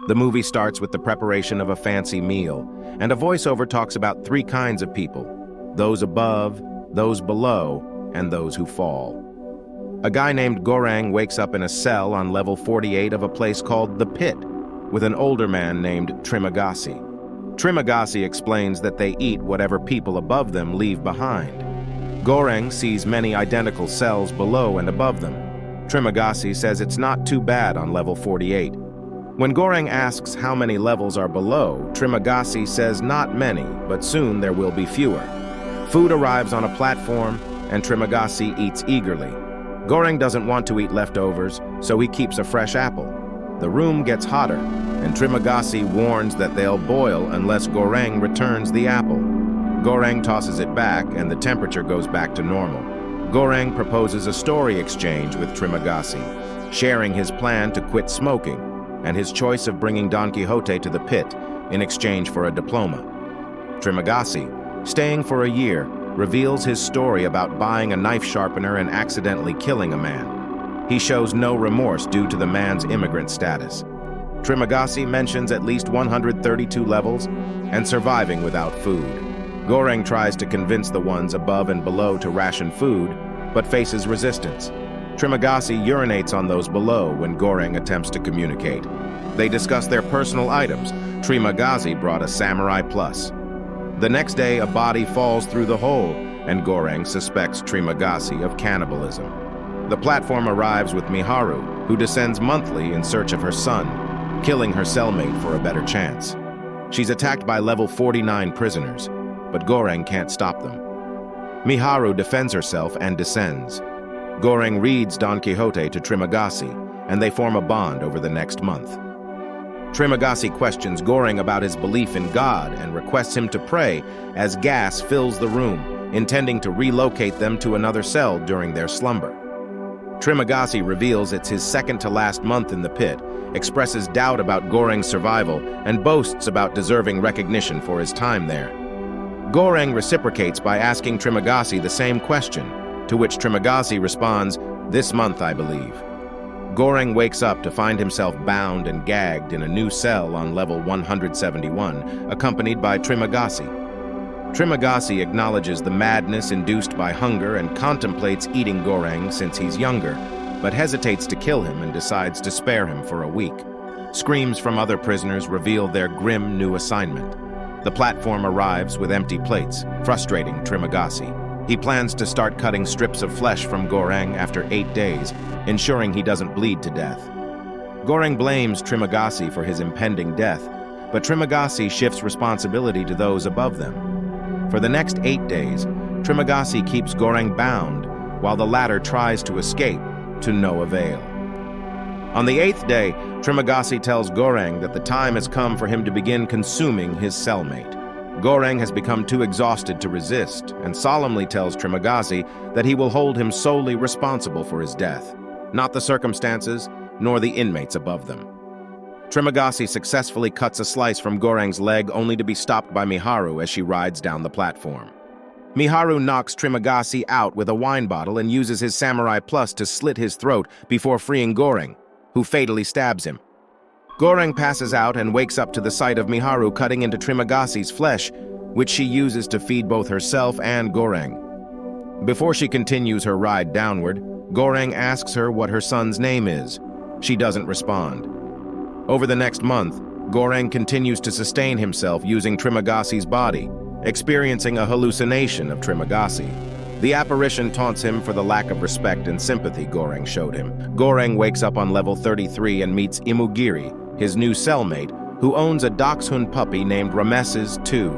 The movie starts with the preparation of a fancy meal, and a voiceover talks about three kinds of people: those above, those below, and those who fall. A guy named Goreng wakes up in a cell on level 48 of a place called the Pit, with an older man named Trimagasi. Trimagasi explains that they eat whatever people above them leave behind. Goreng sees many identical cells below and above them. Trimagasi says it's not too bad on level 48. When Goreng asks how many levels are below, Trimagasi says not many, but soon there will be fewer. Food arrives on a platform, and Trimagasi eats eagerly. Goreng doesn't want to eat leftovers, so he keeps a fresh apple. The room gets hotter, and Trimagasi warns that they'll boil unless Goreng returns the apple. Goreng tosses it back, and the temperature goes back to normal. Goreng proposes a story exchange with Trimagasi, sharing his plan to quit smoking and his choice of bringing Don Quixote to the pit in exchange for a diploma. Trimagasi, staying for a year, reveals his story about buying a knife sharpener and accidentally killing a man. He shows no remorse due to the man's immigrant status. Trimagasi mentions at least 132 levels and surviving without food. Goreng tries to convince the ones above and below to ration food, but faces resistance. Trimagasi urinates on those below when Goreng attempts to communicate. They discuss their personal items. Trimagasi brought a Samurai Plus. The next day, a body falls through the hole, and Goreng suspects Trimagasi of cannibalism. The platform arrives with Miharu, who descends monthly in search of her son, killing her cellmate for a better chance. She's attacked by level 49 prisoners, but Goreng can't stop them. Miharu defends herself and descends. Goreng reads Don Quixote to Trimagasi, and they form a bond over the next month. Trimagasi questions Goreng about his belief in God and requests him to pray as gas fills the room, intending to relocate them to another cell during their slumber. Trimagasi reveals it's his second-to-last month in the pit, expresses doubt about Goreng's survival, and boasts about deserving recognition for his time there. Goreng reciprocates by asking Trimagasi the same question, to which Trimagasi responds, "This month, I believe." Goreng wakes up to find himself bound and gagged in a new cell on level 171, accompanied by Trimagasi. Trimagasi acknowledges the madness induced by hunger and contemplates eating Goreng since he's younger, but hesitates to kill him and decides to spare him for a week. Screams from other prisoners reveal their grim new assignment. The platform arrives with empty plates, frustrating Trimagasi. He plans to start cutting strips of flesh from Goreng after 8 days, ensuring he doesn't bleed to death. Goreng blames Trimagasi for his impending death, but Trimagasi shifts responsibility to those above them. For the next 8 days, Trimagasi keeps Goreng bound, while the latter tries to escape, to no avail. On the 8th day, Trimagasi tells Goreng that the time has come for him to begin consuming his cellmate. Goreng has become too exhausted to resist and solemnly tells Trimagasi that he will hold him solely responsible for his death, not the circumstances, nor the inmates above them. Trimagasi successfully cuts a slice from Goreng's leg only to be stopped by Miharu as she rides down the platform. Miharu knocks Trimagasi out with a wine bottle and uses his Samurai Plus to slit his throat before freeing Goreng, who fatally stabs him. Goreng passes out and wakes up to the sight of Miharu cutting into Trimagasi's flesh, which she uses to feed both herself and Goreng. Before she continues her ride downward, Goreng asks her what her son's name is. She doesn't respond. Over the next month, Goreng continues to sustain himself using Trimagasi's body, experiencing a hallucination of Trimagasi. The apparition taunts him for the lack of respect and sympathy Goreng showed him. Goreng wakes up on level 33 and meets Imugiri, his new cellmate, who owns a dachshund puppy named Rameses II.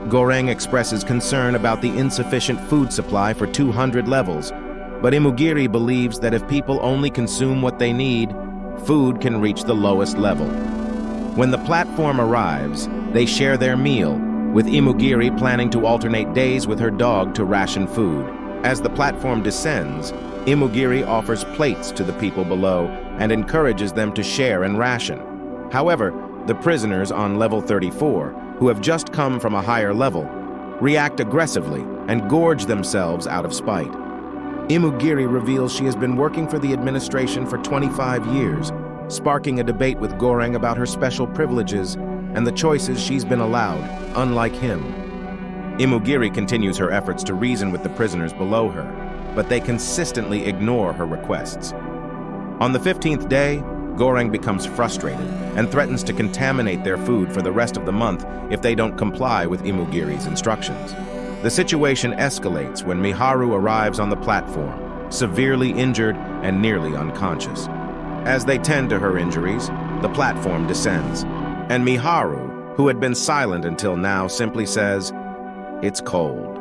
Goreng expresses concern about the insufficient food supply for 200 levels, but Imugiri believes that if people only consume what they need, food can reach the lowest level. When the platform arrives, they share their meal, with Imugiri planning to alternate days with her dog to ration food. As the platform descends, Imugiri offers plates to the people below and encourages them to share and ration. However, the prisoners on level 34, who have just come from a higher level, react aggressively and gorge themselves out of spite. Imugiri reveals she has been working for the administration for 25 years, sparking a debate with Goreng about her special privileges and the choices she's been allowed, unlike him. Imugiri continues her efforts to reason with the prisoners below her, but they consistently ignore her requests. On the 15th day, Goreng becomes frustrated and threatens to contaminate their food for the rest of the month if they don't comply with Imugiri's instructions. The situation escalates when Miharu arrives on the platform, severely injured and nearly unconscious. As they tend to her injuries, the platform descends, and Miharu, who had been silent until now, simply says, "It's cold."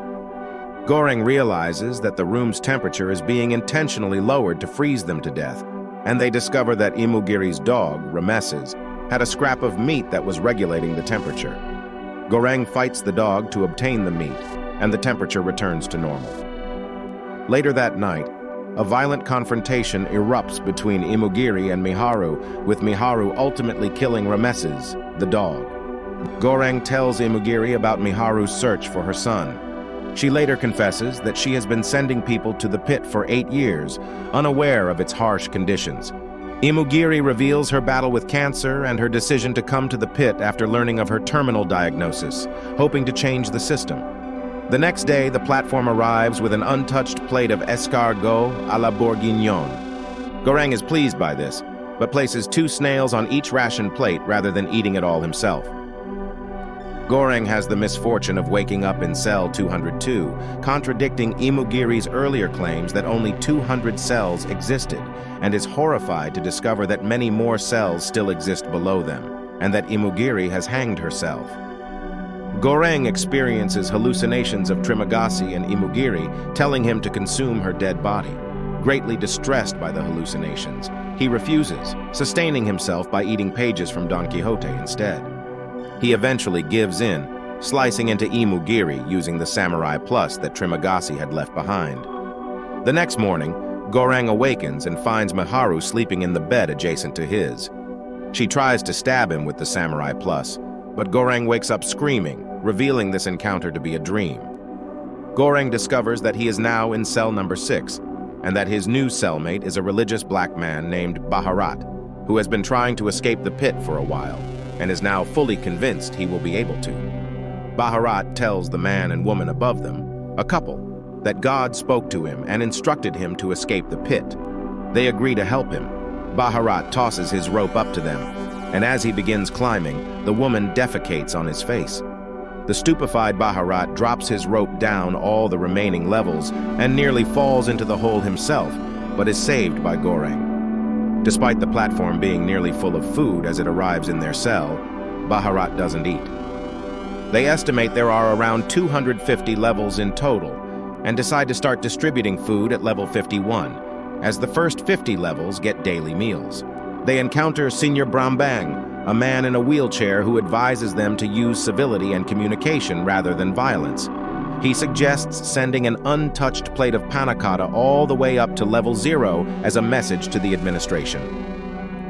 Goreng realizes that the room's temperature is being intentionally lowered to freeze them to death, and they discover that Imugiri's dog, Rameses, had a scrap of meat that was regulating the temperature. Goreng fights the dog to obtain the meat, and the temperature returns to normal. Later that night, a violent confrontation erupts between Imugiri and Miharu, with Miharu ultimately killing Rameses, the dog. Goreng tells Imugiri about Miharu's search for her son. She later confesses that she has been sending people to the pit for 8 years, unaware of its harsh conditions. Imugiri reveals her battle with cancer and her decision to come to the pit after learning of her terminal diagnosis, hoping to change the system. The next day, the platform arrives with an untouched plate of escargot à la bourguignon. Goreng is pleased by this, but places 2 snails on each ration plate rather than eating it all himself. Goreng has the misfortune of waking up in cell 202, contradicting Imugiri's earlier claims that only 200 cells existed, and is horrified to discover that many more cells still exist below them, and that Imugiri has hanged herself. Goreng experiences hallucinations of Trimagasi and Imugiri, telling him to consume her dead body. Greatly distressed by the hallucinations, he refuses, sustaining himself by eating pages from Don Quixote instead. He eventually gives in, slicing into Imugiri using the Samurai Plus that Trimagasi had left behind. The next morning, Goreng awakens and finds Miharu sleeping in the bed adjacent to his. She tries to stab him with the Samurai Plus, but Goreng wakes up screaming, revealing this encounter to be a dream. Goreng discovers that he is now in cell number 6, and that his new cellmate is a religious black man named Baharat, who has been trying to escape the pit for a while, and is now fully convinced he will be able to. Baharat tells the man and woman above them, a couple, that God spoke to him and instructed him to escape the pit. They agree to help him. Baharat tosses his rope up to them, and as he begins climbing, the woman defecates on his face. The stupefied Baharat drops his rope down all the remaining levels and nearly falls into the hole himself, but is saved by Goreng. Despite the platform being nearly full of food as it arrives in their cell, Baharat doesn't eat. They estimate there are around 250 levels in total, and decide to start distributing food at level 51, as the first 50 levels get daily meals. They encounter Senior Brambang, a man in a wheelchair who advises them to use civility and communication rather than violence. He suggests sending an untouched plate of panna cotta all the way up to level 0 as a message to the administration.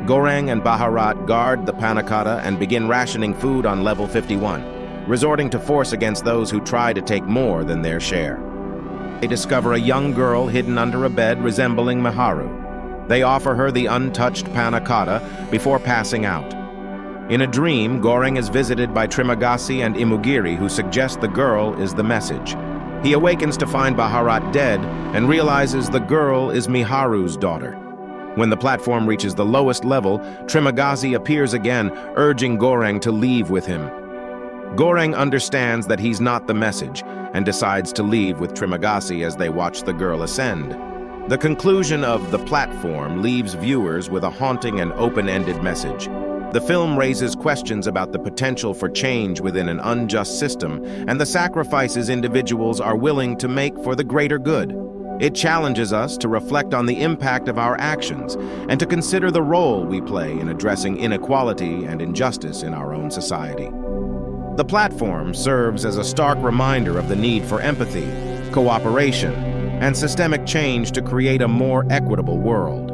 Goreng and Baharat guard the panna cotta and begin rationing food on level 51, resorting to force against those who try to take more than their share. They discover a young girl hidden under a bed resembling Miharu. They offer her the untouched panna cotta before passing out. In a dream, Goreng is visited by Trimagasi and Imugiri, who suggest the girl is the message. He awakens to find Baharat dead and realizes the girl is Miharu's daughter. When the platform reaches the lowest level, Trimagasi appears again, urging Goreng to leave with him. Goreng understands that he's not the message and decides to leave with Trimagasi as they watch the girl ascend. The conclusion of The Platform leaves viewers with a haunting and open-ended message. The film raises questions about the potential for change within an unjust system and the sacrifices individuals are willing to make for the greater good. It challenges us to reflect on the impact of our actions and to consider the role we play in addressing inequality and injustice in our own society. The Platform serves as a stark reminder of the need for empathy, cooperation, and systemic change to create a more equitable world.